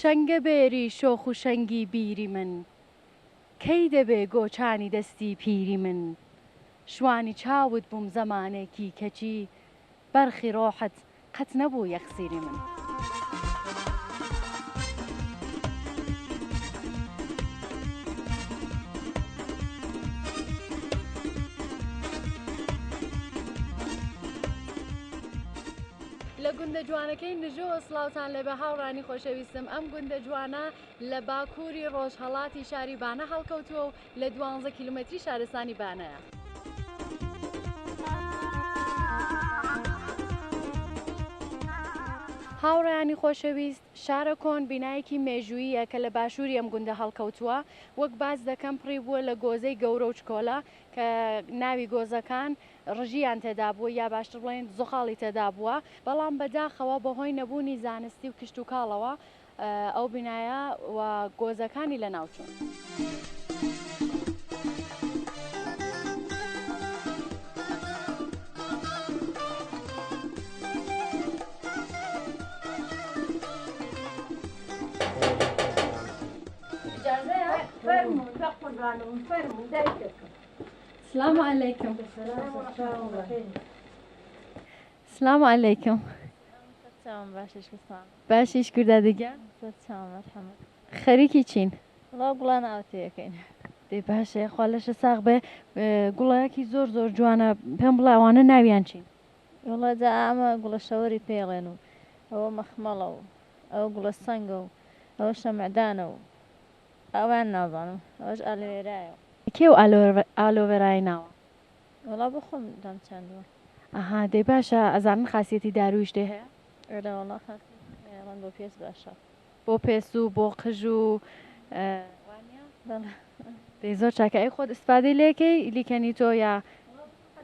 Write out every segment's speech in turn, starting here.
شەنگە بێری شۆخ و شەنگی بیری من کەی دەبێ گۆچانی دەستی پیری من شوانی چاوت بووم زەمانێکی کەچی بەرخی ڕۆحت قەت نەبوو یەخسیری من. لە گوندە جوانەکەی نژۆ سڵاوتان لە بە هاوڕانی خۆشەویستم. ئەم گوندە جوانە لە باکووری ڕۆژهەڵاتی شاری بانە هەڵکەوتووە و لە 12 کیلومتری شارستانی بانەیە. هاوڕێیانی خۆشەویست، شارە کۆن بینایەکی مێژووییە کە لە باشووری ئەم گوندە هەڵکەوتووە. وەک باز دەکەم پڕی بووە لە گۆزەی گەورە و چکۆلە کە ناوی گۆزەکان ڕژیان تێدا بووە یا باشتر بڵێن زوخاڵی تێدا بووە، بەڵام بەداخەوە بەهۆی نەبوونی زانستی و کشت و کاڵەوە ئەو بینایە و گۆزەکانی لە ناوچوون. السلام عليكم. السلام عليكم. باشیش کرده دیگه؟ خەریکی چین؟ وڵا گوڵان ئاوتەیەکەین. دێ باشێ خوا لەشە ساغ بێ گوڵایەکی زۆر زۆر جوانە پێم بڵێ ئەوانە ناویان چین؟ وڵا جا ئەمە گوڵە شەوەری پێڵێن و ئەوە مەخمەڵە و ئەوە گوڵە سەنگە و ئەوە شەمعدانە و ئەوان نازانم ئەوەش ئالوێرایە. کێ و ئالۆڤێرای ناوە؟ وڵا بۆ خۆم دام چاندووە. ئەها دەی باشە ئەزانن خاسیەتی دارویش دێ هەیە؟ ئێرە وڵا خەڵکی بۆ پێست باشە. بۆ پێست و بۆ قژ و دەی زۆر چاکە. ئەی خۆت ئیسپادەی لێکەی لیکەنی تۆ یا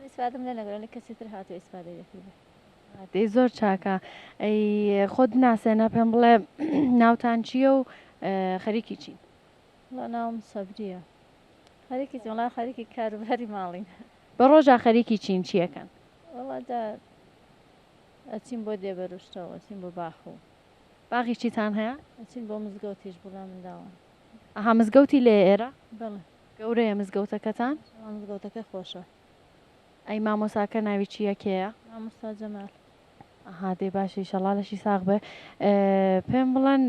ئیسپادەم لێ نەگەڕێنی کەسی تر هاتووە ئیسپادەی لێکی بێ. دەی زۆر چاکە. ئەی خۆت ناسێنە پێم بڵێ ناوتان چییە و خەریکی چین؟ وڵا ناوم سەبریە. خەریکی وڵا خەریکی کاروباری ماڵین. بە ڕۆژا خەریکی چین چیەکەن؟ وڵا دا ئەچین بۆ دێبەروشتەوە ئەچین بۆ باخ و باغی چیتان هەیە؟ ئەچین بۆ مزگەوتیش بوڵا منداڵە. ئەها مزگەوتی لێ ئێرە؟ بەڵێ. گەورەیە مزگەوتەکەتان؟ مزگەوتەکە خۆشە. ئەی مامۆساکە ناوی چییە کێیە؟ مامۆستا جەمال. ئەها دێ باشی ئیشەڵا لەشی ساغ بێ. پێم بڵێن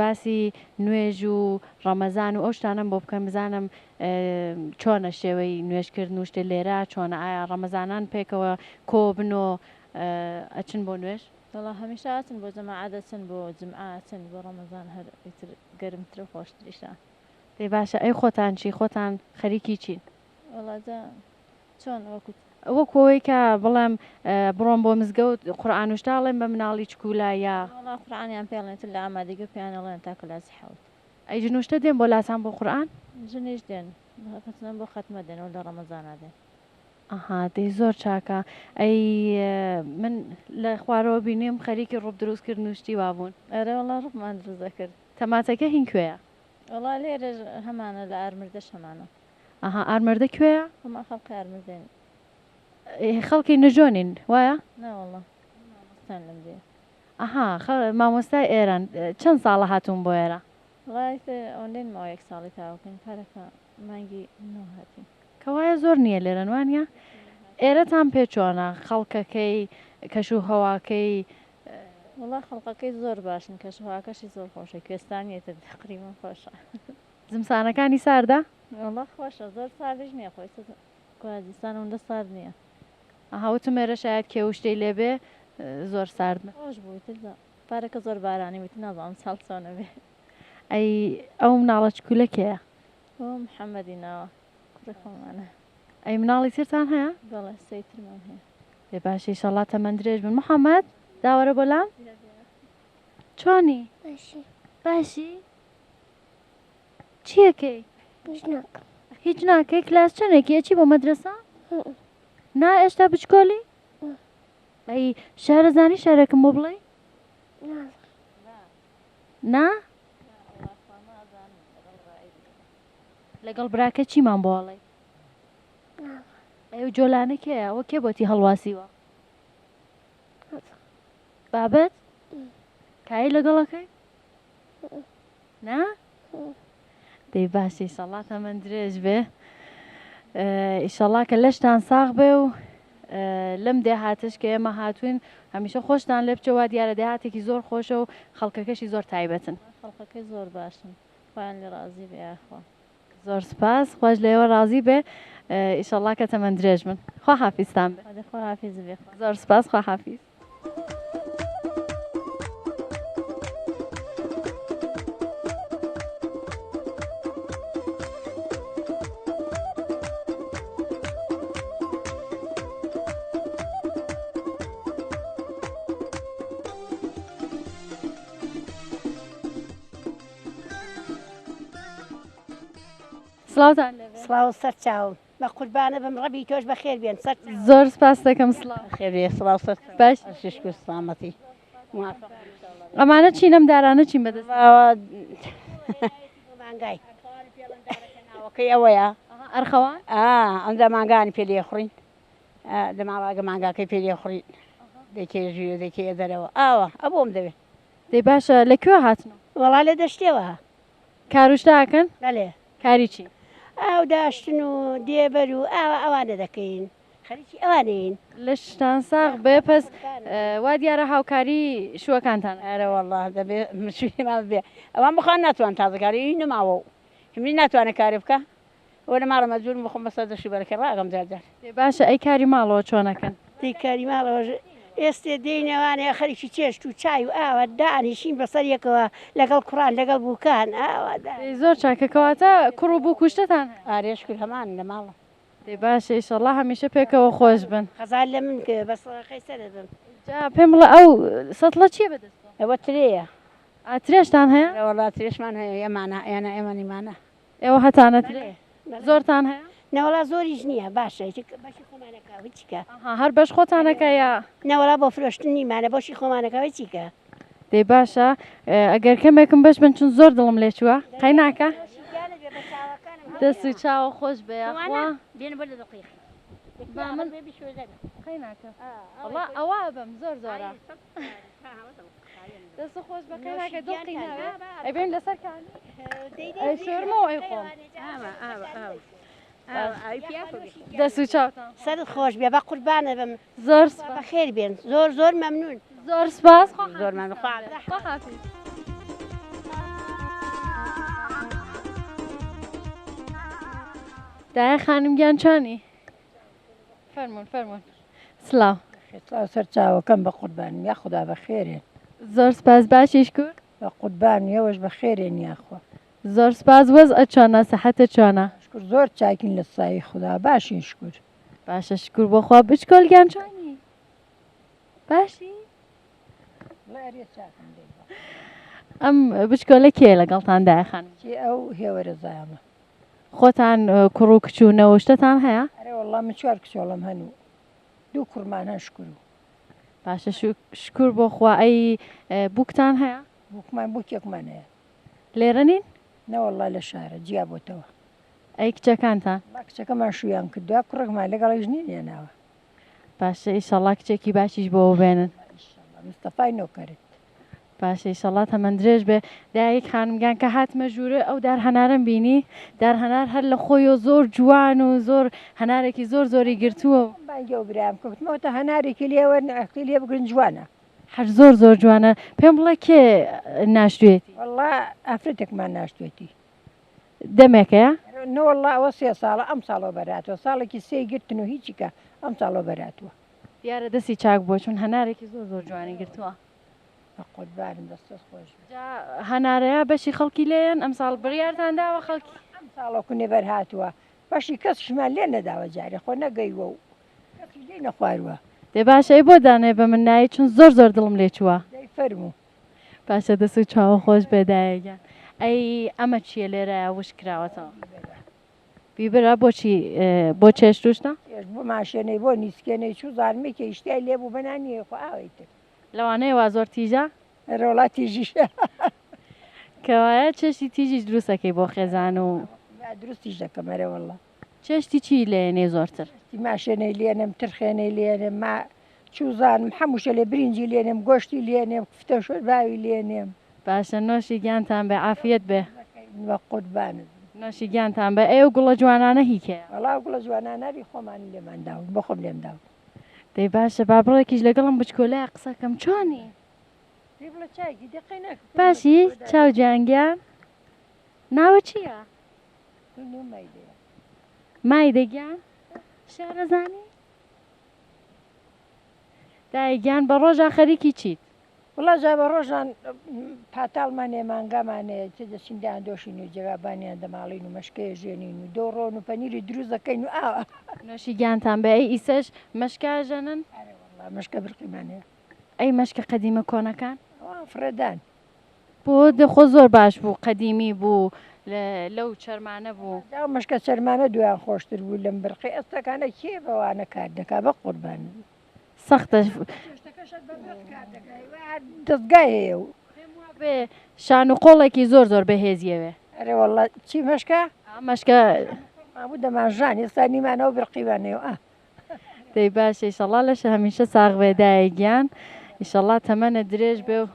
باسی نوێژ و ڕەمەزان و ئەو شتانم بۆ بکەم بزانم چۆنە شێوەی نوێژکردن و شتێ لێرە چۆنە ئایا ڕەمەزانان پێکەوە کۆبن و ئەچن بۆ نوێژ؟ وڵا هەمیشە ئاچن بۆ جەماعەت ئەچن بۆ جمعە ئەچن بۆ ڕەمەزان هەر گەرمتر و خۆشتریشە. دێ باشە ئەی خۆتان چی خۆتان خەریکی چین؟ وڵا جا چۆن وەکوت وەکەوەی کە بڵێم بڕۆم بۆ مزگەوت قورئان وشتاڵێن بە مناڵی چکولا یا وڵا قورئانیان پێڵێنێتر لە ئامادەگی پێیانەڵێن تاکە لاسی حەوت. ئەی ژنوشتە دێن بۆ لاسان بۆ قورئان؟ ژنیش دێن کەچنە بۆ خەتمە دێنەوە لە ڕەمەزانە دێن. ئەها دەی زۆر چاکە. ئەی من لە خوارەوە بینیم خەریکی ڕوب دروستکردن و شتی وابوون. ئەرە وڵا ڕووبمان دروست دەکرد. تەماتەکە هین کوێیە؟ وڵا لێرە هەمانە لە ئارمردەش هەمانە. ئەها ئارمەردە کوێیە؟ هەمان خەڵقی ئارمردێن. خەڵکی نەجۆنین وایە؟ ناوەڵا مامۆستان لەم دێ. ئەها مامۆستای ئێران چەند ساڵە هاتوون بۆ ئێرە؟ وڵای ئۆنلاین ماوە یەک ساڵی تاوەکەین کارەکە مانگی نۆ هاتین. کەوایە زۆر نییە لێرەن وانە؟ ئێرەتان پێ چۆنە خەڵکەکەی کەش و هەواکەی؟ وڵا خەڵقەکەی زۆر باشن کەش و هەواکەشی زۆر خۆشە کوێستانیەتر تقریبا خۆشە. زمسانەکانی ساردا؟ وڵا خۆشە زۆر ساردیش نییە خۆی کوردستان هەندە سارد نییە. ئەهاوتم ێرە شاید کێ شتەی لێبێ زۆر ساردە. خۆش بوویتر پارەکە زۆر بارانی وتی نازانم ساڵ چۆنە بێ. ئەی ئەو مناڵە چکولە کێیە؟ ئەو محەممەدی ناوە کوڕەکەمانە. ئەی مناڵی ترتان هەیە؟ بەڵێ سەیترمان هەیە. دێ باشی ئیشەڵا تەمەند درێژ بن. محەممەد داوەرە بۆلام؟ چۆنی؟ باشی. باشی؟ چیەکەی؟ هیچ ناکەی کلاس چەندێکی ئەچی بۆ مەدرسە؟ نا ئێشتا بچکۆلی؟ ئەی شارەزانی شارێکم بۆ بڵێ؟ نا؟ لەگەڵ براکە چیمان بۆڵێ؟ ئەو جۆلانە کێیە؟ ئەوە کێ بۆتی هەڵواسیوە؟ بابەت؟ کایی لەگەڵەکەی؟ نا؟ دەی باشە ئیشەڵڵا تەمەن درێژ بێ ئیشەڵڵا کە لەشتان ساغ بێ و لەم دێهاتش کە ئێمە هاتوین هەمیشە خۆشتان لێ بچەوە دیارە دێهاتێکی زۆر خۆشە و خەڵکەکەشی زۆر تایبەتن خەڵکەکەی زۆر باشن خۆیان لێ ڕازی بێ یاخوا زۆر سپاس خۆش لێوە ڕازی بێ ئیشەڵڵا کە تەمەن درێژ من خوا حافیزتان بێ خۆ حافیز بێ زۆر سپاس خوا حافیز سڵاوتان لەبێ سڵاو سەر چاوم بە قوربانە بم ڕەبی تۆش بەخێر بێن سەر زۆر سپاس دەکەم سڵاو خێرێ سڵاو سەر باش ششکو سلامەتی ئەمانە چین ئەم دارانە چین بەدەست مانگای ناوەکەی ئەوەیە ئەرخەوان ئەمدا ماگانی پێ لێخڕین دەماواگە مانگاکەی پێ لێخڕین دەکێ ژوێ دەکێ دەرەوە ئاوە ئەبۆم دەوێت دەی باشە لەکوێ هاتنەوە وەڵا لە دەشتێوە کاروشتاکەن بەڵێ کاری چی ئاو داشتن و دێبەر و ئەوانە دەکەین خەریکی ئەوانین لە شتان ساغ بێ پەس وا دیارە هاوکاری شووەکانتان ئەرە وەڵا دەبێت مشویمان بێ ئەوان بخوان ناتوان تازەکاری نەماوە و هیچ ناتوانێت کاری بکە وەرە ماڕە مەجبور بخۆم بەسەر دەشی بەرەکە ڕاگەم جارجار دەی باشە ئەی کاری ماڵەوە چۆنەکەن دی کاری ماڵەوە ئێستا دێنەوانەیە خەریکی چێشت و چای و ئاوە دانیشین بەسەر یەکەوە لەگەڵ کوڕان لەگەڵ بووکان ئاوادا دەی زۆر چاکەکەواتە کوڕ و بوو کوشتتان ئارێش کرد هەمان لە ماڵە دەی باشە ئیشەڵڵا هەمیشە پێکەوە خۆش بن خەزار لە من کە بەسەڵەکەی سەردەم جا پێم بڵێ ئەو سەتڵە چییە بەدەستەوە ئەوە ترەیە ئاترێشتان هەیە وەڵا ترێشمان هەیە ئێمانە ئێنە ئێمەنیمانە ئێوە هەتانە ترێ زۆرتان هەیە نەوەڵا زۆریش نییە باشە بەشی خۆمانەکە چیکە هەر بەش خۆتانەکە یا نەوەڵا بۆ فرۆشتن نیمانە بۆشی خۆمانەکەەوەی چیکە دەی باشە ئەگەر کەمێکم بەش بن چون زۆر دڵم لێ چووە قەی ناکە دەست و چاوە خۆش بەیەخوا بێن بۆ لە دقیق من قەی ناکە وەڵا ئەوە بم زۆر زۆرە دەست و خۆش بەقەی ناکە دڵی ناوێ ئەبێن لەسەر کانی ئەی شۆرمەوە ئەی خۆم دەست و چاوتان سەرت خۆش بێ بە قوربانە بم زۆر بەخێر بێن زۆر زۆر مەمنون زۆر سپاس زۆر مەمنون خواحافیز دایە خانم گیانچانی فەرمونون فەرمونون سلااو سەر چاوەکەم بە قوربانم یا خوددا بە خێرێن زۆر سپاس باشیش کرد بە قوربان ئێوەش بە خێرێن یاخوا زۆر سپاس وەز چۆنە سەحەتە چۆنە شکر زۆر چاکین لە سایی خوددا باشین شکر باشە شکر بۆخوا بچکۆل گیانچانی باشی ئەم بچکۆلە کێ لەگەڵتان دایە خانم ئەو هێوەرە زایمە خۆتان کوڕ و کچوونەوە شتتان هەیە ئەرێ وەڵام من چوار کچۆڵم هەنوو دوو کوڕمان هەن شکر و باشە شکر بۆخوا ئەی بووکتان هەیە بووکمان بووکێکمان هەیە لێرە نین نەوەڵا لە شارە جیا بۆتەوە ئەی کچەکانتان با کچەکەمان شویان کردووە کوڕێکمان لەگەڵیش نینە ناوە باشە ئیشەڵا کچێکی باشیش بۆ بێنن مستەفای نۆکەرت باشە ئیشەڵا تەمەند درێژ بێ دایک خانمگیان کە هاتمە ژوورە ئەو دار هەنارم بینی دار هەنار هەر لە خۆی و زۆر جوان و زۆر هەنارێکی زۆر زۆری گرتووە و بانگێ و برام کەوتمەوەتە هەنارێکی لێوە ئەختی لێ بگرن جوانە هەر زۆر زۆر جوانە پێم بڵێ کێ ناشتوێتی وەڵا ئافرەتێکمان ناشتێتی دەمێکەیە نەوەڵا ئەوە سێ ساڵە ئەم ساڵەوە بەراتەوە ساڵێکی سێ گرتن و هیچیکە ئەم ساڵەوە بەراتوە دیارە دەستی چاک بۆ چون هەنارێکی زۆر زۆر جوانی گرتووە بە قوربانم دەستە خۆش هەنارەیە بەشی خەڵکی لێن ئەم ساڵ بڕیارتان داوە خەڵکی ئەم ساڵە کوێ بەرهاتووە بەشی کەسشمان لێ نەداوە جارێ خۆ نەگەیوە و کەسی لێ نەخواروە دێ باشەی بۆ دانێ بە من نایی چون زۆر زۆر دڵم لێ چووە دەی فەرموو باشە دەست و چاوە خۆش بێدایەگەن ئەی ئەمە چییە لێرە وش کراوەتەوە بیبرا بۆچی بۆ چێشتوشتە بۆ ماشێنەی بۆ نیسکێنەی چوو زارمێکی ئیشتای لێبوو بەنانیە خۆ ئاویتر لەوانەیە وا زۆر تیژە ڕۆڵاتیژیش کەوایە چێشتی تیژیش دروستەکەی بۆ خێزان و دروستیش دەکەمەرە وەڵا چێشتی چی لێنێ زۆرتر ماشێنەی لێنم ترخێنەی لێنم چوو زانم هەمووشە لێ برنجی لێنم گۆشتی لێنێم کوفتە شۆر باوی لێنێم باشە نۆشی گیانتان بێ عافیت بێ وە قوربانت نۆشی گیانتان بە ئێوە گوڵە جوانانە هیکەیە وەڵا گوڵە جوانانەری خۆمانی لێمانداون بۆ خۆم لێمدا دەی باشە با بڕێکیش لەگەڵم بچکۆلای قسەکەم چۆنی پێ بڵە چایکی دقی ناکە باشی چاو جانگیان ناوە چییە؟ مای دەگیان شارەزانی دایگیان بە ڕۆژان خەریکی چیت وڵا جا بە ڕۆژان پاتاڵمانێ مانگامانێ چ دەچیندیان دۆشین و جێگابانیان دەماڵین و مەشکەیە ژێنین و دۆڕۆن و پەنیری دروست دەکەین و ئاوە نۆشی گیانتان بێ ئەی ئیسەش مەشکاژەنن مەشکە برقیمانەیە ئەی مەشکە قەدیمە کۆنەکان فرەدان بۆ دەخۆ زۆر باش بوو قەدیمی بوو لەو چەرمانە بوو دا مەشکە چەرمانە دویان خۆشتر بوو لەم برقی ئەستەکانە کێ بەوانە کار دەکا بە قوربان سەختە دەستگای هەیە و بێ شان و قۆڵێکی زۆر زۆر بەهێزیەوێ ئەرێ وەڵا چی مەشکە مەشکە مابوو دەماژان ئێستا نیمانەوە برقیوانەوە دەی باشە ئیشەڵا لەش هەمیشە ساغ بێدایەگیان ئیشەڵا تەمەنە درێژ بێ و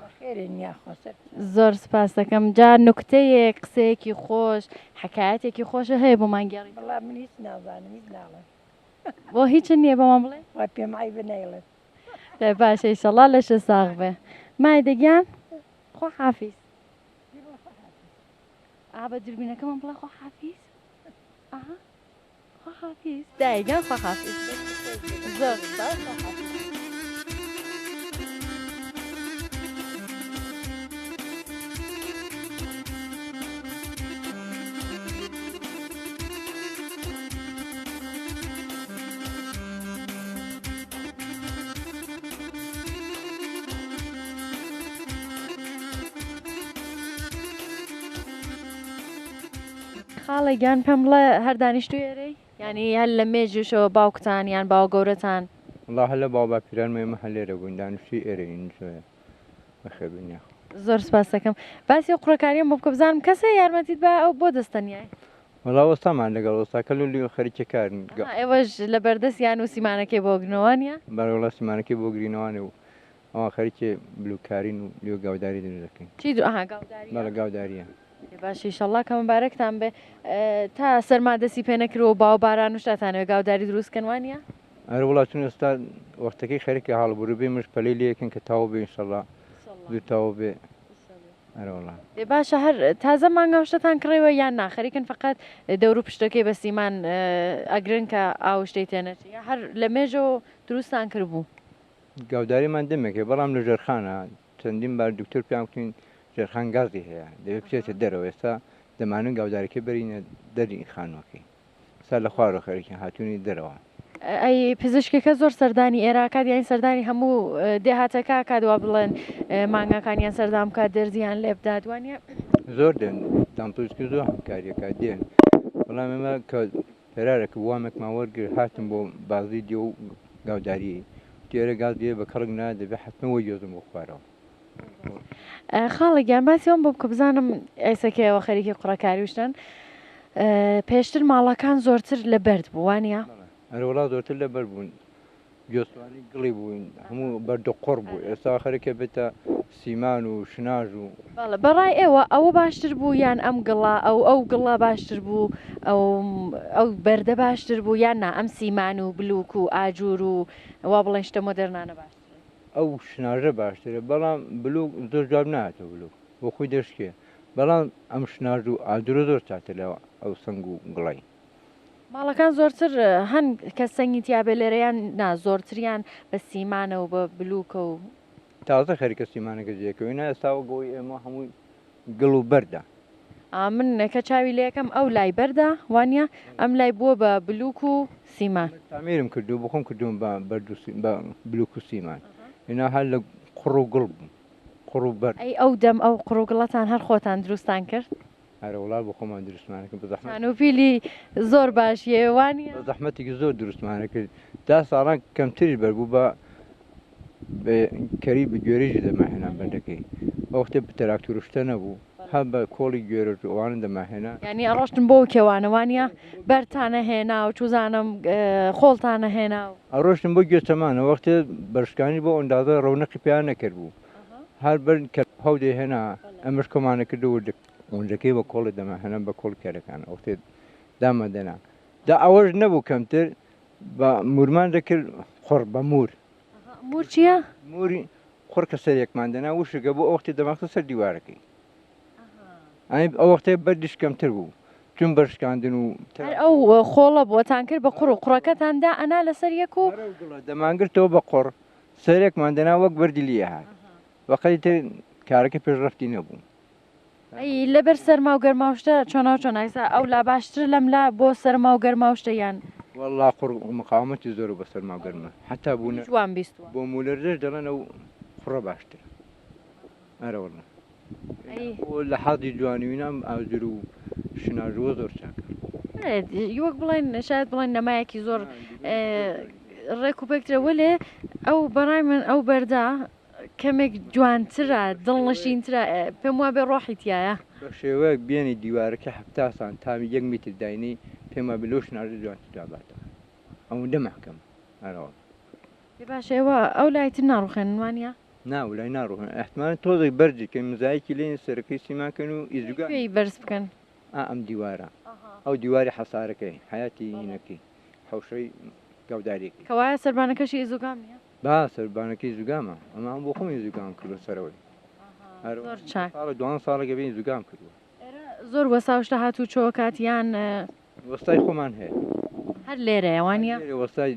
زۆر سپاس دەکەم جا نوکتەیەک قسەیەکی خۆش حکایەتێکی خۆشە هەیە بۆ مانگێڕی بەڵام من هیچ نازانم هیچ ناڵێم بۆ هیچن نییە بەمان بڵێ وا پێم ئای بنەیڵێت دەی باشە ئیشەڵا لەشە ساغ بێ مای دەگیان خۆ حافیز بە دربینەکەمان بڵێ خۆ حافیز خۆ حافیز دایگیان خۆ حافیز زۆر سپاس خۆ حافیز خاڵێگیان پێم بڵێ هەر دانیشتو ئێرەی ینی هەر لە مێژوشەوە باوکتان یان باو گەورەتان والله هەلە باو باپیرانمێمە هەلێرە بووین دانیشتی ئێرە ئینجۆیە بەخێبنیا زۆر سپاس دەکەم باسی قوڕەکاریەم بۆ بکە بزانم کەسە یارمەتیت بە ئەو بۆ دەستەنیای وڵا وەستامان لەگەڵ وەستاکە لولی خەریکە کارن ئێوەش لە بەردەستیان و سیمانەکەی بۆ گرنەوەنیە بەرەوڵا سیمانەکەی بۆ گرینەوانێ و ئەوە خەریکێ بلوکارین و لیۆ گاوداری دروست دەکەین چی گاوداری بەڵە گاوداریە باشی ئیشەڵا کە مبارەکتان بێ تا سەرمادەسی پێ نەکرەوە باو باران و شتاتانەوە گاوداری دروستکەن وانە ئەرە وڵاتون ئێستا وەختەکەی خەریکە هەڵبوو بێ مش پەلەی لەکەن کە تاوە بێ ئینشەڵا دوو تاوە بێ ئەرەوڵا دێ باشە هەر تازە مانگا شتتان کڕێەوە یان ناخەریکن فقط دەور و پشتەکەی بە سیمان ئەگرن کە ئاو شتەی تێنەچی هەر لە مێژەوە دروستان کردبوو گاوداریمان دەمێکێ بەڵام لە ژێرخانە چەندین بار دکتۆر پیان کوتین ژێرخان گازی هەیە دەوێت بچێتە دەرەوە ئێستا دەمانن گاودارەکەی بەرینە دەری خانوەکەی سا لە خوارە خەریکی هاتوونی دەرەوە ئەی پزیشکەکە زۆر سەردانی ئێراکات یان سەردانی هەموو دێهاتەکە کادوا بڵێن مانگاکانیان سەردام کات دەرزیان لێ بدادوانە زۆر دێن دامپزیشکی زۆر هەمکاریەکە دێن بەڵام ئێمە کە پێرارێکە وامێکمان وەرگر هاتم بۆ بازی دیێ و گاوداری تێرە گاز دێ بە کەڵک نا دەبێت حتمەوە گێزم بۆ خوارەوە خاڵێکیان باسیەوەم بۆ بکە بزانم ئەیسەکەیەوە خەریکی قوڕەکاری وشتن پێشتر ماڵەکان زۆرتر لە بەرد بوو وانە ئەرەوەڵا زۆرتر لە بەر بوون گوێستوانی گڵی بوون هەموو بەردەقۆڕ بوو ئێستا خەرەکە بێتە سیمان و شناژ و بەڕای ئێوە ئەوە باشتر بوو یان ئەم گڵا ئەو گڵا باشتر بوو ئەو بەردە باشتر بوو یان نا ئەم سیمان و بلوک و ئاجور و وا بڵێن شتە مۆدەرنانە باش ئەو شناژە باشترە بەڵام بلوک زۆر جواب نهاتە بلوک بۆ خۆی دەشکێ بەڵام ئەم شناژ و ئاجرە زۆر چاتە لەوە ئەو سنگ و گڵی ماڵەکان زۆرتر هەن کە سەنگی تیاابێ لێرەیان نا زۆرتریان بە سیمانە و بە بلوکە و تازە خەریکە سیمانەکە جێکەوەی ئێستاوە بۆی ئێمە هەمووی گڵ و بەردە من کە چاوی لەکەم ئەو لای بەردا وانە ئەم لای بووە بە بلوک و سیمان تامیرم کردو بخۆم کردوم بە بلوک و سیمان اینا هەر لە قڕ و گڵ بوو قڕ و بەر ئەی ئەو دەم ئەو قڕۆگڵەتان هەر خۆتان دروستان کرد هەرە وڵا بۆ خۆمان دروستمانەکە بە زەحمەت و پیلی زۆر باشیێوانە بە زەحمەتێکی زۆر دروستمانە کرد دا ساڵان کەمتریش بەربوو بە کەری بە گوێرەژی دەماهێنان بەندەکەی ئەوختە تەراکتورشتە نەبوو هەم بە کۆڵی گوێرە ئەوانە دەماهێنا ینی ئەڕۆشتن بۆ کێوانەوانە بەرتانە هێنا و چوزانم خۆڵتانە هێنا و ئەڕۆشتن بۆ گوێچەمانە وەختێ بەرشکانی بۆ ئەندازە ڕەونەقی پیان نەکرد بوو هەر بن کە هەو دێهێنا ئەمەش کۆمانە کردو ئەوەنجەکەی بە کۆڵی دەما هەنە بە کۆڵ کارەکان ئەوتێ دامەدەنا دا ئەوەش نەبوو کەمتر بە مورمان دەکرد خۆڕ بە مور مور چییە؟ موری خۆر کە سەرێکمان دەنا وشگە بۆ ئەوەختی دەماختە سەر دیوارەکەی ئەو وەختەیە بەردیش کەمتر بوو چون بەرشکاندن و ئەو خۆڵە بۆتان کرد بە قوڕ و قوڕەکەتاندا ئەنا لەسەر یەک و دەمانگرتەوە بە قۆڕ سەرێکمان دەنا وەک بەردی لێ هات وەقەی تر کارەکە پێشڕەفتی نەبوو ئەی لەبەر سەرما و گەرماوشتە چۆنا چۆنایسا ئەو لا باشتر لەم لا بۆ سەرما و گەرماوشتە یان والله قڕ مقاومەتی زۆر بە سەرما و گەرمە حتا بوون جوان بیستوە بۆ مولەرزش دەڵێن ئەو خوڕە باشتر ئەرەوەڵە لە حەزی جوانیوینام ئاوزر و شناژوە زۆر چاکە وەک بڵێن شاید بڵێن نەمایەکی زۆر ڕێک و پێکترەوە لێ ئەو بەڕای من ئەو بەردا کەمێک جوانترە دڵنشینترە پێم وابێ ڕۆحی تایە بە شێوەیەک بێنی دیوارەکە هەفتاسان تامی 1 میتر داینی پێمە بلۆ شناژە جوانتر داباتەوە ئەوەندە مەحکەم ئەرەوە باشەوە ئەو لایتر ناڕوخێنن وانە ناو لای ناڕۆخن احتمال تۆزێک بەرجی کە مزایکی لێن سەرەکەی سیماکەن و ئیزگا پێی بەرز بکەن ئەم دیوارە ئەو دیواری حەسارەکەی حیاتی هینەکەی حوشەی گەوداریەکە کەوایە سەربانەکەشی ئیزوگام نیە با سەربانەکەی زوگامە ئەمە بۆ خۆمی زوگام کردو سەرەوەی زۆر چاک ساڵە دوان ساڵەکە بین زوگام کردووە زۆر وەساوشتە هاتوو چۆ کاتیان وەستای خۆمان هەیە هەر لێرەیە وانە وەستای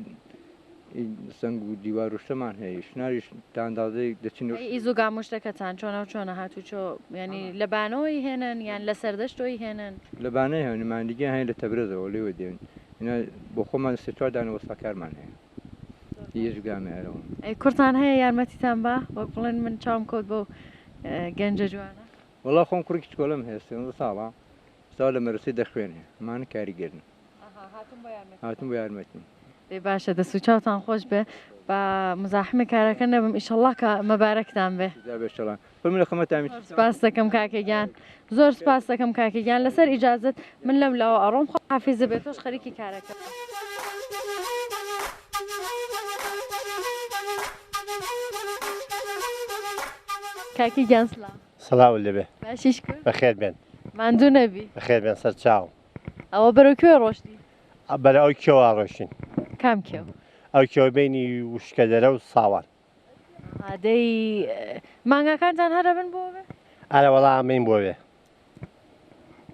سنگ و دیوار و شتەمان هەیە شناریش تا ئەندازەی دەچین ئیزوگام شتەکەتان چۆنە و چۆنە هاتوو چۆ ینی لە بانەوەی هێنن یان لە سەردەشتۆی هێنن لەبانەی هەیە نمایندگی هەیە لە تەبرەزەوە لێوە دێن بۆ خۆمان سێ-چوار دانە وەستاکارمان هەیە یەژگامێرەوە ئەی کورتان هەیە یارمەتیتان بە وەک بڵێن من چاوم کۆت بۆ گەنجە جوانە وەڵا خۆم کوڕێکی کۆلم هەیە 13 ساڵە ستا لە مەرسی دەخوێنێ ئەمانە کاریگەرن هاتم بۆ یارمەتی دەی باشە دەست و چاوتان خۆش بێ بە مزاحمی کارەکە نەبم ئیشەڵڵا کە مەبارەکتان بێ بێشەڵان فمن لە خەمەتامی سپاس دەکەم کاکەگیان زۆر سپاس دەکەم کاکەگیان لەسەر ئیجازت من لەم لەوە ئەڕۆم خۆ حافیزە بێت تۆش خەریکی کارەکە کاکی گیان سلام سڵاو لەبێ باشیش کرد بەخێر بێن ماندوو نەبی بەخێر بێن سەر چاوم ئەوە بەرەو کوێ ڕۆشتی بەرە ئەو کێوە ڕۆشتین کام کێو ئەو کێوە بینی وشکە دەرە و ساوان ئادەی مانگاکانتان هەرە بن بۆ بێ ئارە وەڵا ئەمەین بۆ بێ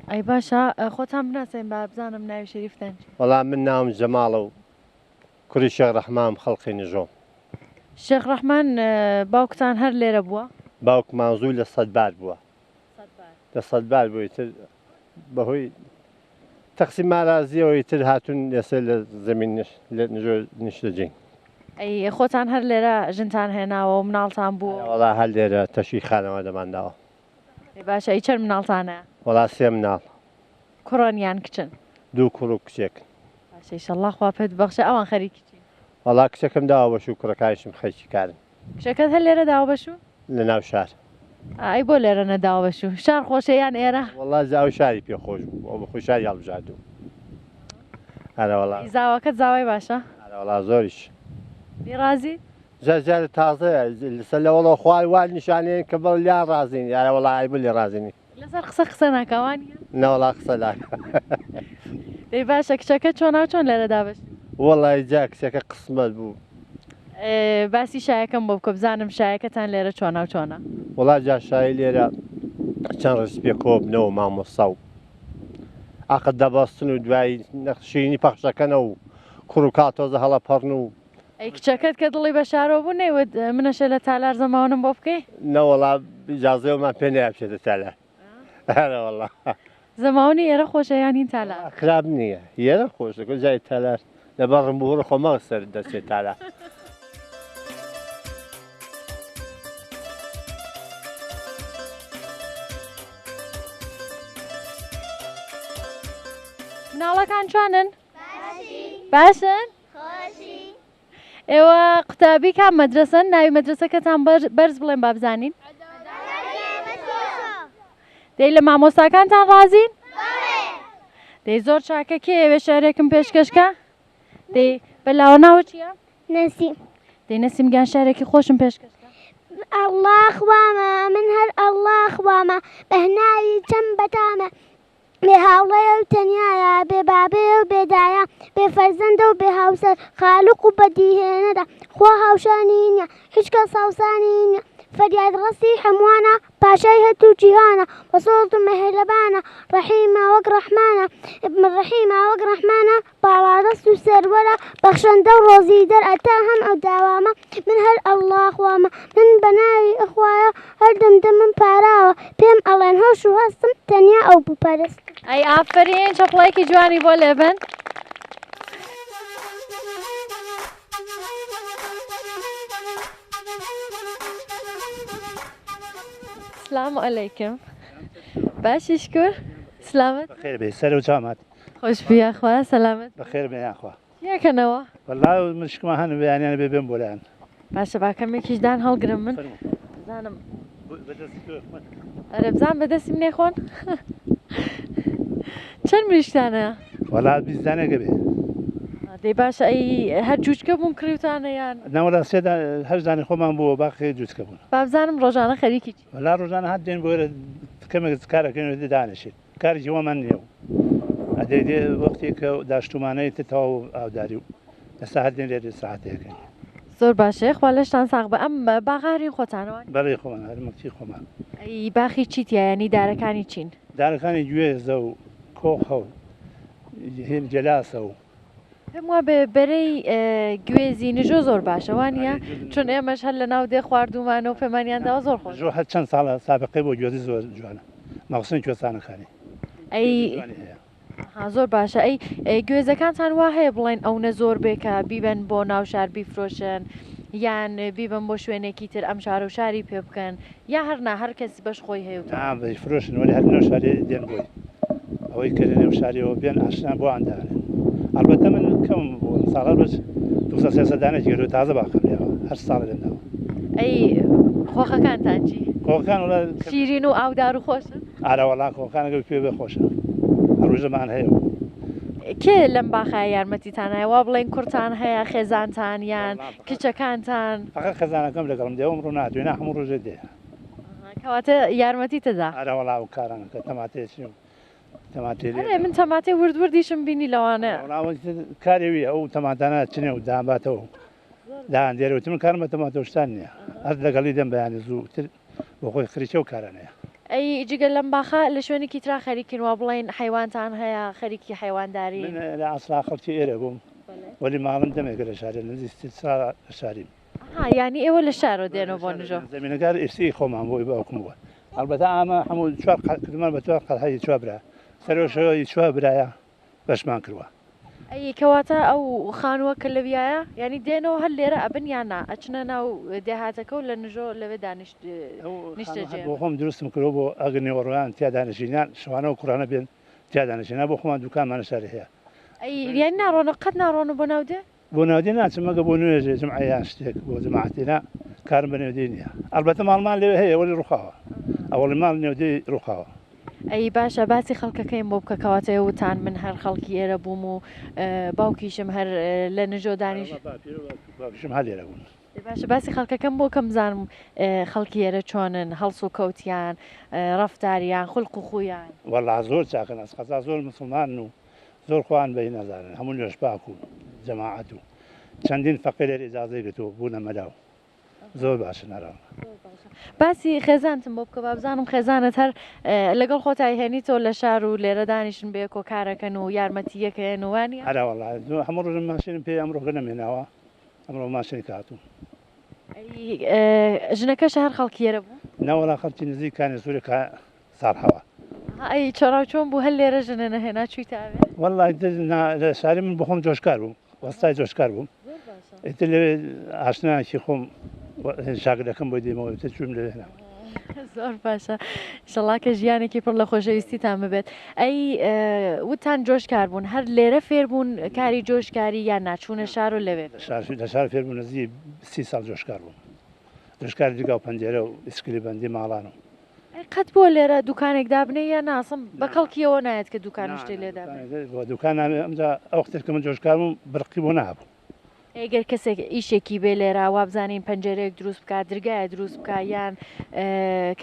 ئەی باشە خۆتان بناسەین با بزانم ناوی شەریفتان وەڵام من ناوم جەماڵە و کوڕی شێخ ڕەحمان خەڵقی نژۆم شێخ ڕەحمان باوکتان هەر لێرە بووە باوک مازووی لە سەدبار بووە لە سەدبار بووی تر بەهۆی تەقسیم ئارازیەوەی تر هاتوون لەسەر لە زەمین نژۆ نیش دەجین ئەی خۆتان هەر لێرە ژنتان هێناوە و مناڵتان بووە وەڵا هەر لێرە تەشی خانەوە دەمانداوە باشە ئەی چەند مناڵتانە وەڵا سێ مناڵ کوڕانیان کچن دوو کوڕ و کچێک باشە ئیشەڵڵا خوا پێت بەخشە ئەوان خەریکی چین وەڵا کچەکەم داوە بەش و کوڕەکانیشم خەریکی کارن کچەکەت هەر لێرە داوە بەشوو لە ناو شار ئای بۆ لێرە نەداوە بەشوو شار خۆشەیان ئێرە وەڵا زاوی شاری پێخۆش بوو ئەو بەخۆی شاری هەڵبژاردوو ئەرە وەڵا زاوەکەت زاوای باشە ئەرە وەڵا زۆریش بیرازی جار تازەیە لەسەر لەوەڵەوە خوای وال نیشانەیە کە بەڵ لیان ڕازین یارە وەڵا ئایبل لێ ڕازینی لەسەر قسە ناکەوانە نەوەڵا قسە لاکە دەی باشە کچەکە چۆنا چۆن لێرە دابش وەڵای جا کچەکە قسمەت بوو باسی شایەکەم بۆ بکە بزانم شایەکەتان لێرە چۆنا و چۆنا وەڵا جا شایی لێرە چەند ڕسپێ کۆبنەوە مامۆستا و عقد دەبەستن و دوایی نەخشینی پەخشەکەنە و کوڕ و کاتۆزە هەڵە پەڕن و ئەی کچەکەت کە دڵی بە شارەوە بوو نەیوت منەشە لە تالار زەماوەنم بۆ بکەی نەوەڵا ئیجازەوەمان پێ نایبچێتە تەلار ئەرە وەڵا زەماوەنی ئێرە خۆشەیان هین تالار خراپ نییە یێرە خۆشەکە جای تەلار لەبەر ڕمبوڕە خۆمە سەر دەچێت تالار مناڵەکان چۆنن باشن ئێوە قوتابی کام مەدرسەن ناوی مەدرسەکەتان بەرز بڵێن با بزانین دەی لە مامۆستاکانتان ڕازین دەی زۆر چاکە کێ ئێوێ شارێکم پێشکەشکە دەی بەلاوە ناوە چییە نسیم دەی نەسیم گیان شارێکی خۆشم پێشکەشکە الله خواما من هر الله خواما بهنایی چەند بەتامە بێ هاوڵەیە و تەنیایە بێ بابێ و بێدایە بێ فەرزەندە و بێ هاوسەر خالق و بەدیهێنەدا خوا هاوشانی نییە هیچ کەس هاوسانی نییە فەریاد ڕەستی هەمووانە پاشای هەتوو جیهانە وەسۆڵت و مەهرەبانە ڕەحیمە وەک ڕەحمانە ڕەحیمە وەک ڕەحمانە باڵادەست و سەروەرە بەخشەندە و ڕۆزی دەرئەتا هەم ئەو داوامە من هەر ئەڵڵا خواما من بە ناوی ئەخوایە هەر دەمدەمم پاراوە پێم ئەڵێن هۆش و هەستم تەنیا ئەو بپەرست ئەی ئافرین چەپڵێکی جوانی بۆ لێبن السلام علیکم باشی شکر سلامت بخير بي سلو جامعات خۆش بیا خوا سلامت بخير بي يا اخوة یەکەنەوە والله مش ما هن يعني انا ببين بولان باشە باکەمێکیشدان هەڵگرم من بزانم ئەرە بزان بەدەستی منێ خۆن چەند مریشتانە والله بيزدانه قبي دەی باشە ئەی هەر جوچکە بووم کڕیوتانە یان نا ولا سيدا هجداني خمان بو باقي جوز كبون با بزانم ڕۆژانە خەریکی والله روزانا هاد دين بور كم كارا كانوا دانشي كار جوا من يو ادي وقتي داشتو ماني تتاو او داريو بس هاد دين ريد ساعتي كان زۆر باشە خوا لەشتان ساغ بە ئەم باغاری خۆتانەوە بلي خمان هاد مكتي خمان ئەی باخی چیتە ینی دارەکانی چین داركاني جويز او كوخو هين جلاسه پێم وا بە بەرەی گوێزی نژۆ زۆر باشە وانە چون ئێمەش هەر لە ناو دێ خواردومانە و پەیمانیانداوە زۆر خۆش جو هاد چند ساڵە سابقه بۆ گوێزی زۆر جوانە مەخسن کوێستانەکانی ئەی زۆر باشە ئەی گوێزەکانتان وا هەیە بڵێن ئەوە زۆر بێکە بیبن بۆ ناو شار بیفرۆشن یان بیبن بۆ شوێنێکی تر ئەم شار و شاری پێ بکەن یا هەرنا هەر کەس بەش خۆی هەیە فرۆشن وەلی هەر نەو شاری دێن بۆی ئەوەی کردە نێو شاریەوە بێن ئاشنا بۆ ئەندانێن البته من کەم بوو ساڵە بچ 200 دانێکی گەرو تازە باقەمەوە هەر ساڵ لەمداوە ئەی خۆخەکانتان چی کۆکان وڵا شیرین و ئاودار و خۆشن ئارەوەڵا کۆکانەگە پێ بێ خۆشە هەروژەمان هەیە کێ لەم باخای یارمەتیتان هەیە وا بڵێن کورتان هەیە خێزانتان یان کچەکانتان فقط خێزانەکەم لەگەڵم دێوم ڕوو ناتوێنە هەموو ڕۆژێ دێ کەواتە یارمەتی تەدا ئارەوەڵا و کارانەکە تەماتێکی ئەرێ من تەماتێ وردوردیشم بینی لەوانە کارێوی ئەو تەماتانە چنێ و داباتەوە داان دێرەوەتی من کارمە تەماتۆشتان نییە هەر لەگەڵی دەم بەیانی زووتر بۆ خۆی خریچە و کارانەیە ئەی جگە لەم باخە لە شوێنێکی ترا خەریکن وا بڵێن حیوانتان هەیە خەریکی حیوانداری لە ئاسرا خەڵکی ئێرە بووم وەلی ماڵم دەمێکە لە شارێ نزیستی شاریم ینی ئێوە لە شارۆ دێنەوە بۆ نژۆ زمینەکار ئێستی خۆمان بۆی باوکم بووە ئەلبەتە ئامە هەموو چوار کردمان بە چوار قەڵهەیە چوار برا سەرۆشەوەی چوار برایە بەشمان کردووە ئەی کەواتە ئەو خانووە کە لەویایە ینی دێنەوە هەر لێرە ئەبن یاننا ئەچنە ناو دێهاتەکە و لە نژۆ لەوێ دانیشتە بۆ خۆم دروستم کردەوە بۆ ئەگەر نێوەڕۆیان تیادانشینیان شوانە و کوڕانە بێن تیادانشینا بۆ خۆمان دوکانمانە شاری هەیە ئەی یان ناڕۆنە قەت ناڕۆنە بۆ ناو دێ بۆ ناودێ ناچم مەگە بۆ نوێژێ جمعیان شتێک بۆ جماعتینا کارم بە نێودێ نییە ئەلبەتە ماڵمان لێوێ هەیە وەلی ڕووخاوە ئەوەڵی ماڵ نێودەی ڕووخاوە ئەی باشە باسی خەڵکەکەیم بۆ بکە کەواتەیە وتان من هەر خەڵکی ئێرە بووم و باوکیشم هەر لە نژۆ دانیش هەلێرە بوون باشە باسی خەڵکەکەم بۆ کەم زانم خەڵکی ئێرە چۆنن هەڵس و کەوتیان ڕەفتاریان خولق و خویان وەڵا زۆر چاکەن ئەسقەزا زۆر مسلمان و زۆر خوان بەی نەزانن هەموو نوێژ پاک و جەماعەت و چەندین فەقیر ئیجازەی گرتووە بوونە مەلاو زۆر باشە نەراوە باسی خێزانتم بۆ بکە با بزانم خێزانت هەر لەگەڵ خۆتای هێنیتەوە لە شار و لێرە دانیشن بێ کۆکارەکەن و یارمەتیەکەن وانی هەرا وەڵا هەموو ڕۆژم ماشینم پێ ئەمڕۆ نەمێناوە ئەمڕۆ ماشینی کاتوم ژنەکەش هەر خەڵکی ئێرە بوو ناوەڵا خەڵکی نزیکانی سوورێکە ساڵحەوە ئەی چۆراو چۆن بوو هەر لێرە ژنە نەهێنا چوویتاوێ وەڵای لە شاری من بۆ خۆم جۆشکار بووم وەستای جۆشکار بووم ئیتر لەوێ ئاشناکی خۆم شاگردەکەم بۆی دێمەوە تر چوم لەوێنە زۆر باشە ئینشەڵا کە ژیانێکی پڕ لە خۆشەویستیتان ببێت ئەی وتان جۆشکار بوون هەر لێرە فێر بوون کاری جۆشکاری یان ناچوونە شار و لەوێ لە شار فێر بوون نزیک 30 ساڵ جۆشکار بووم جۆشکاری دیگا و پەنجێرە و ئیسکلی بەندی ماڵان و قەت بۆ لێرە دوکانێک دابنێ یان ناسم بە کەڵکیەوە نایەت کە دوکان شتێ لێدا بۆ دوکان ئەمجا ئەو قتێک کە من جۆشکار بووم برقی بۆ نابوو ئەگەر کەسێک ئیشێکی بێ لێرە وابزانین پەنجەرەیەک دروست بکات درگایە دروست بکە یان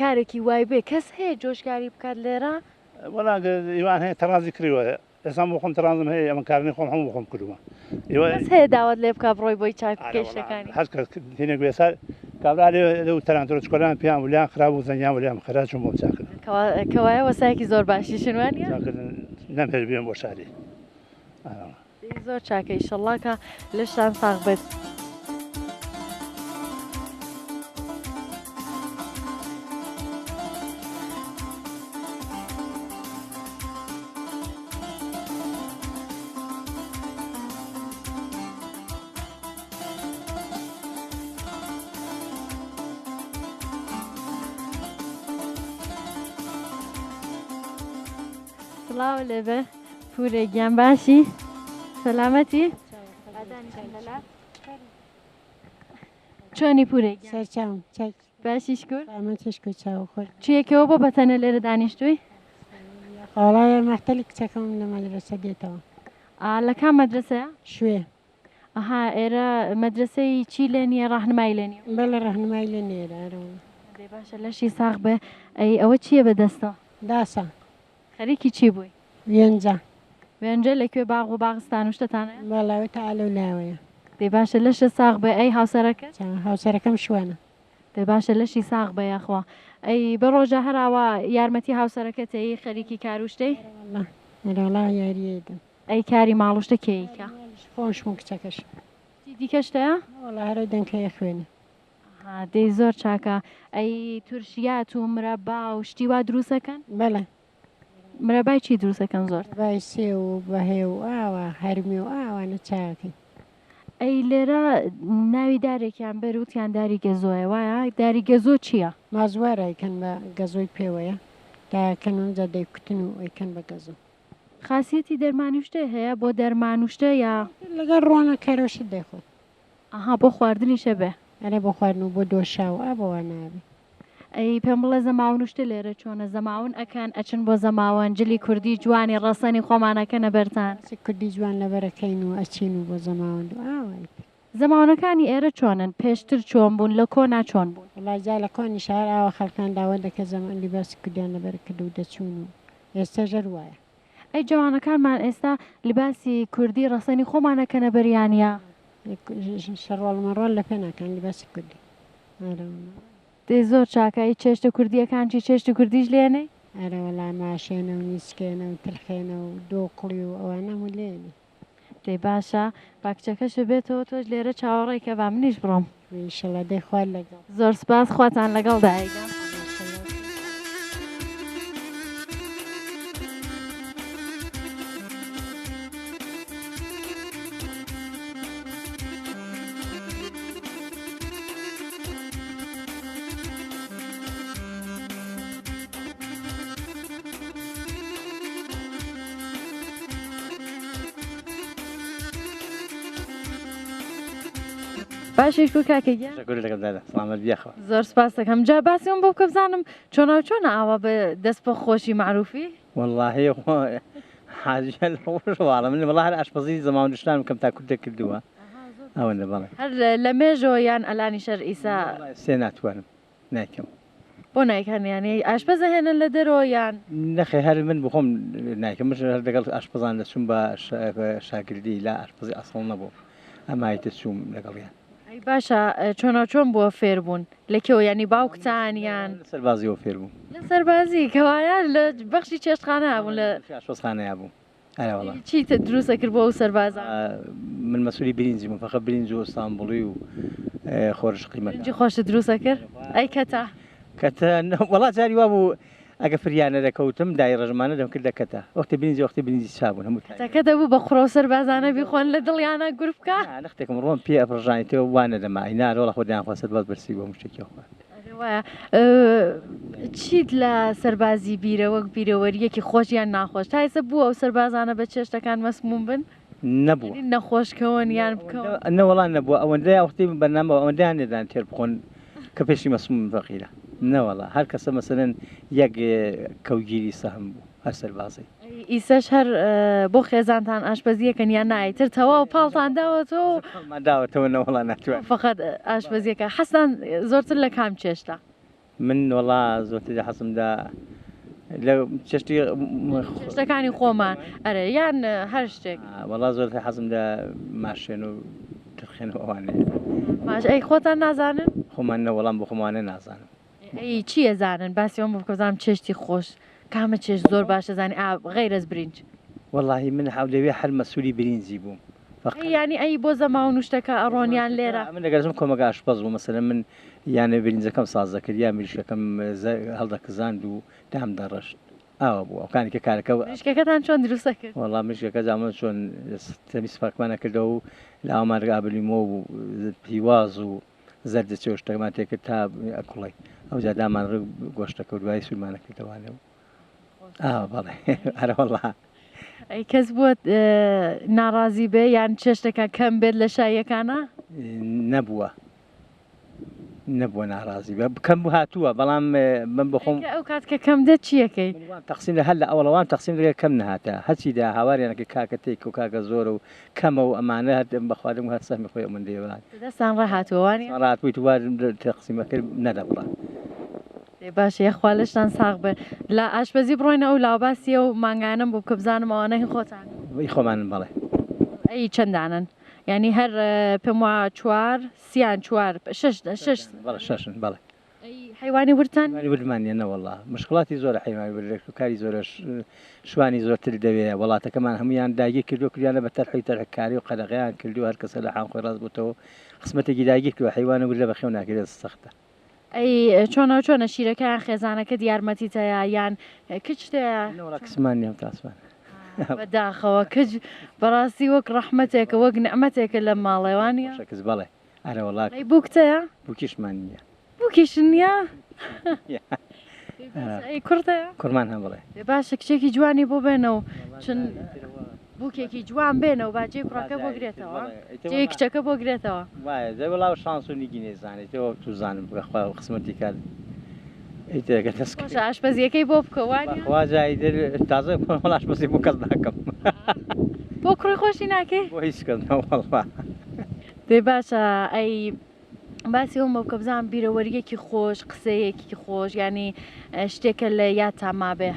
کارێکی وای بێ کەس هەیە جۆشکاری بکات لێرە وەڵا ئیوان هەیە تەڕازی کردووە ئێستا بۆ خۆم تەڕازم هەیە ئەمە کارنی خۆم هەموو خۆم کردووە کەس هەیە داوات لێ بکە بڕۆی بۆی چاکێشەکانی هەر کەس هینێک بێسا کابرا لێ تەرانتۆرە چکۆلان پێیان ولیان خراپ و زەنیان ولیان خراپ چوون بۆم چاکردن کەوایە وەسایەکی زۆر باشی شنوانیە نەمهێش بێن بۆ شاری زۆر چاکە ئیشەڵڵا کە لەشتان ساغ بێت سڵاو لێبێ پورێگیان باشی سەلامەتی چۆنی پورێگی سەرچاوم باشی شکر ئەمە تشکو چاو خۆر چیەکەوە بۆ بەتەنە لێرە دانیشتووی قاڵایە مەختەلی کچەکەم لە مەدرسە دێتەوە لە کام مەدرسەیە شوێ ئەها ئێرە مەدرسەی چی لێ نییە ڕاهنمای لێ نیە بەڵێ ڕەهنمای لێ نێرەوە دەی باشە لەشی ساغ بێ ئەی ئەوە چییە بەدەستە داسە خەریکی چی بووی وێنجە وێنجە لەکوێ باغ و باغستان و شتتانە بەڵاوی تەعالە و لاوەیە دەی باشە لەشە ساغ بێ ئەی هاوسەرەکە هاوسەرەکەم شوێنە دەی باشە لەشی ساغ بە یاخوا ئەی بە ڕۆژە هەراوە یارمەتی هاوسەرەکەتەی خەریکی کاروشتەی وڵا یاریێدە ئەی کاری ماڵوشتە کێیکە خۆشم کچەکەش دیکەشتەیە وڵا هەرە دەنکەیە خوێنە دەی زۆر چاکە ئەی تورشیات و مرەبا و شتی وا دروستەکەن بەڵێ مرەبای چی دروستەکەن زۆر بای سێ و بەهێ و ئاوە هەرمی و ئاوانە چاکەی ئەی لێرە ناوی دارێکیان بەروتیان داری گەزۆیە وایە داری گەزۆ چییە؟ مازوارایکەن بە گەزۆی پێوەیە داکەنونجا دەیکوتن و ئەیکەن بە گەزۆ خاصیەتی دەرمانوشتە هەیە بۆ دەرمانوشتە یا لەگەڵ ڕۆنە کەرۆشت دەیخۆت ئەها بۆ خواردنیشە بێ ئەرێ بۆ خواردن و بۆ دۆشا و ئابەوە نابێ ئەی پێم بڵێ زەماونوشتە لێرە چۆنە زەماون ئەکەن ئەچن بۆ زەماوەن جلی کوردی جوانی ڕەسەنی خۆمانەکەنە بەرتان کوردی جوان لەبەرەکەین و ئەچین و بۆ زەماوەند و ئاوای زەماونەکانی ئێرە چۆنن پێشتر چۆن بوون لە کۆنا چۆن بوون وڵایجا لە کۆنی شار ئاوە خەڵکان داوە دەکە زەمان لیباسی کوردیان لەبەر کرد و دەچوون و ئێستا ژەر وایە ئەی جوانەکانمان ئێستا لیباسی کوردی ڕەسەنی خۆمانەکەنە بەریانە شەڕۆڵمەڕۆڵ لە پێ ناکەن لیباسی کوردی دێ زۆر چاکایی چێشتە کوردیەکانچی چێشتی کوردیش لێنەی ئەرە وەڵام ماشێنە و نیسکێنە و ترخێنە و دۆقڵی و ئەوانە و لێنی دەی باشە باکچەکەشە بێتەوە تۆش لێرە چاوەڕێکە با منیش بڕۆم ئینشەڵا دەی خوارد لەگەڵ زۆر سپاس خواتان لەگەڵ دایگە باشیش بوو کاکەگیان زۆر سپاس دەکەم جا باسیەوە بۆ بکە بزانم چۆناو چۆنە ئاوا بە دەست بە خۆشی معروفی والله حاجە لەڕواڵە من وڵا هەر ئاشپەزی زەماوندشتان بکەم تا کوردە کردووە ئەوە بەڵێ هەر لە مێژەوە یان ئەلانی شەر ئیسا سێ ناتوانم ناکەم بۆ نایکانیانی ئاشپەزە هێنن لە دەرەوە یان نەخێ هەر من بخۆم ناکەم مش هەر لەگەڵ ئاشپەزان دەچوم بە شاگردی لا ئاشپەزی ئەسڵ نەبوو ئەمایتە چوم لەگەڵیان ئەی باشە چۆنە چۆن بووە فێر بوون لەکەوە ینی باوکتانیان سەربازیەوە فێر بوو لە سەربازی کەوایە لە بەخشی چێشتخانە هەبوون لە ئاشپەزخانەیە بوو چیتە دروستە کرد بۆ ئەو سەربازان من مەسوولی برینجی من فەقە برینج و ئەستانبوڵی و خۆرش قیمەت خۆشە دروستە کرد ئەی کەتە وڵات جاری وا بوو ئەگە فریانە دەکەوتم دای ڕژمانە دەم کرد دەکەتە وەختی بینیزی وەختی بینیزی چابوون هەموو تاکە دەبوو بە خڕۆ سەربازانە بیخۆن لە دڵیانە گورفکە نەختێکم ڕۆم پێ ئەپڕژانیتەوە وانە دەما ئینارۆڵە خۆدیان خواست باز بەرسی بۆ مشتێکی خۆ وایە چیت لە سەربازی بیرە وەک بیرەوەریەکی خۆشیان ناخۆش تا ئێستا بووە ئەو سەربازانە بە چێشتەکان مەسموم بن نەبووە نەخۆشکەون یان بکەون نەوەڵان نەبووە ئەوەندەی وەختی بەرنامە ئەوەندەیان نێدان تێر بخۆن کە پێشی مەسموم فەقیرە نەوەڵا هەر کەسە مەسەرەن یەک کەوگیری سەهم بوو هەر سەربازی ئیسەش هەر بۆ خێزانتان ئاشپەزیەکەن یان نایتر تەواو پاڵتان داوەتەوە داوەتەوە نەوەڵا ناتوانێت فقط ئاشپەزیەکە حەسان زۆرتر لە کام چێشتا من وەڵا زۆرتر حەسمدا لە چێشتی شتەکانی خۆمان ئەرە یان هەر شتێک وەڵا زۆرتر حەزمدا ماشێن و ترخێنەوەوانێ ماش ئەی خۆتان نازانن خۆمان نەوەڵام بۆ خۆمانە نازانم ئەی چیە زانن باسیەوە بکەزانم چێشتی خۆش کامە چێش زۆر باشە زانی غەیرەز برنج والله من حولەوێ هەر مەسوولی برینجی بووم ینی ئەی بۆ زەماون و شتەکە ئەڕۆنیان لێرە من دەگەرزم کۆمەگە ئاشپەز بوو مەسەلەن من یانە برینجەکەم ساز دەکرد یا مریشەکەم هەڵدەکزاند و دام دەڕەشت ئاوا بوو ئەوکانی کە کارەکە مریشکەکەتان چۆن دروستە کرد وەڵام مریشکەکە جامە چۆن تەمی سپاکمانە کردەوە و لە ئەومان ئابلیمۆ و پیواز و زەردە چێ شتەکەمان تێکرد تا ئەکوڵی ئەو جا دامان ڕ گۆشتەکە و دوای سوورمانە کردەوانێ و بەڵێ هەرە وەڵا ئەی کەس بووە ناڕازی بێ یان چێشتەکە کەم بێت لە شایەکانە نەبووە ناڕازی بە بکەم بوو هاتووە بەڵام من بخۆم ئەو کات کە کەم دێت چیەکەی تەقسیم لە هەر لە ئەوڵەوان تەقسیم دەکە کەم نهاتە هەچیدا هاوارێنەکە کاکە تێک و کاکە زۆرە و کەمە و ئەمانە هەردەم بەخوادم هەر سەمی خۆی من دێوان دەستان ڕاهاتوەوانی ڕاتبوویت وا تەقسیمەکرد نەدەبڕە باشە یەخوا لەشتان ساغ بێ لە ئاشپەزی بڕۆینە و لاوباسیە و مانگانم بۆ بکە بزانم ئەوانە هی خۆتان خۆمانم بەڵێ ئەی چەندانن ینی هەر پێم وە چوار سیان چوار شەشن بەڵێ حیوانی ورتان وردمانە نەوەڵا مشکڵاتی زۆر حیوانی ورێک و کاری زۆرە شوانی زۆرتر دەوێت وڵاتەکەمان هەمویان داگیر کردو کردیانە بە تەرحی تەرەکاری و قەدەغیان کردو هەر کەسە لە حان خۆی ڕاست بووتەوە قسمەتێکی داگیر کردو حیوانە ورە بە خێو ناکرێت سەختە ئەی چۆنە شیرەکەیان خێزانەکەت یارمەتیتەیە یان کچتەیە کسمان نیام تاسمان بەداخەوە کچ بەڕاستی وەک ڕەحمەتێکە وەک نەعمەتێکە لە ماڵێوانە کەس بەڵێ ئەرە وڵات بووکتەیە بووکیشمان نییە بووکیش نییە کورتەیە کوڕمان هەم بڵێ باشە کچێکی جوانی بۆ بێنەوە چون بووکێکی جوان بێنەوە باجێ کوڕەکە بۆ گرێتەوە جێ کچەکە بۆ گرێتەوە وایە دەی وڵاو شانس و نیگی نێزانێتەوە تو زانم بخوا قسمەتی کات ئیتەکە دەست ئاشپەزیەکەی بۆ بکەوانی واجای تازە ئاشپەزی بۆ کەس ناکەم بۆ کوڕی خۆشی ناکەی بۆ هیچ کەس نەوەڵا دێ باشە ئەی باسی ئەوم بە بکە بزانم بیرەوەریەکی خۆش قسەیەکی خۆش ینی شتێکە لە یادتان مابێ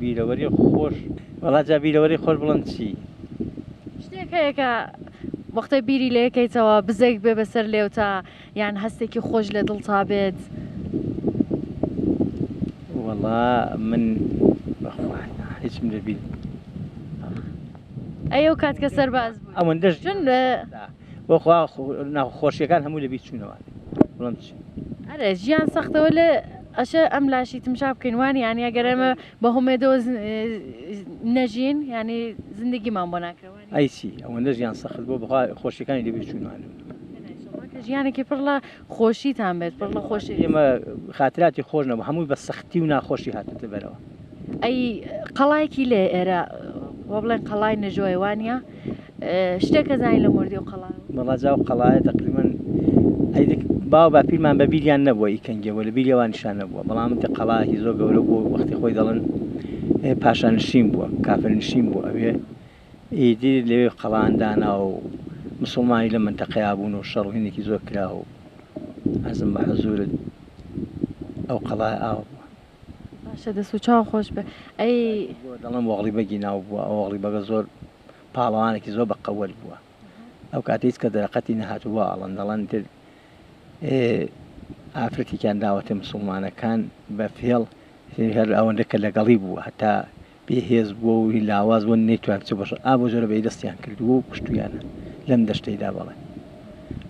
بیرەوەری خۆش وەڵا جا بیرەوەری خۆش بڵند چی شتێک هەیە کە وەختە بیری لە یەکەیتەوە بزەیک بێ بەسەر لێو تا یان هەستێکی خۆش لە دڵتا بێت وەڵا من بەخوا هیچم لەبیر ئەو کات کە سەرباز بوو ئەوەندەش چون بۆخوا خۆشیەکان هەموو لەبیر چوونەوە بڵند چی ئەرە ژیان سەختەوە لە ئەشە ئەم لاشی تمشا بکەینوانی ینی ئەگەرەمە بە هەمێدەوە نەژین ینی زندگیمان بۆ ناکەوانی ئەیسی ئەوەندە ژیان سەخت بۆ بخوا خۆشیەکانی لەبیر چوونوانم ژیانێکی پڕ لە خۆشیتان بێت پڕ لە خۆشی ئێمە خاتراتی خۆش نەبوو هەمووی بە سەختی و ناخۆشی هاتوتە بەرەوە ئەی قەڵایەکی لێ ئێرە وە بڵێن قەڵای نەژۆیوانە شتێکە زانی لە مردی و قەڵا مەڵاجا و قەڵایە تقریبان باو باپیرمان بە بیریان نەبووە ئیکەنگەوە لە بیریەوان نیشان نەبووە بەڵام قەڵاهی زۆر گەورە بوو وەختی خۆی دەڵن پاشانشین بووە کافرنشین بوو ئەوێ ئیدی لەوێ قەڵاندانا و مسلمانی لە منتەقەیا بوون و شەڕوهینێکی زۆر کرا و ئەزم بە حەزورت ئەو قەڵای ئاوە بووە باشە دەست و چاو خۆش بێ ئەی دەڵم وەغڵی بەگی ناو بووە ئەو وەغڵی بەگە زۆر پاڵەوانێکی زۆر بە قەوەل بووە ئەو کاتیس کە دەرەقەتی نەهاتووە ئەڵەن دەڵەن تر ئافرەتێکیان داوەتە مسلمانەکان بە فێڵ هەر ئەوەندە کە لەگەڵی بووە هەتا بێهێز بووە و لاواز بوون نەیتوان چ بەش ئا بۆ زۆرە بەی دەستیان کردووە و کوشتویانە لەم دەشتەیدا بەڵێ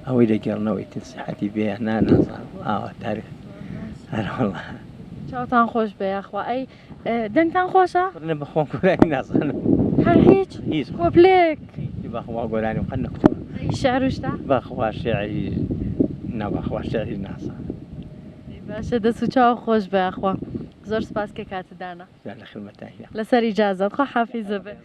ئەوەی دەگەڕنەوەی تر سیحەتی بێ نازان ئاوا تاریخ هەروەڵا چاوتان خۆش بێ یاخوا ئەی دەنگتان خۆشە بەخۆم گۆرانی نازانم هەر هیچ کۆپلێک بەخوا گۆرانی و قەت نەکوتووە شعروشتا بەخوا شێعری نەبەخوا شێعری نازان باشە دەست و چاو خۆش بە یاخوا زۆر سپاس کە کاتدانە لە خزمەتتانە لەسەر ئیجازەت خوا حافیزە بێ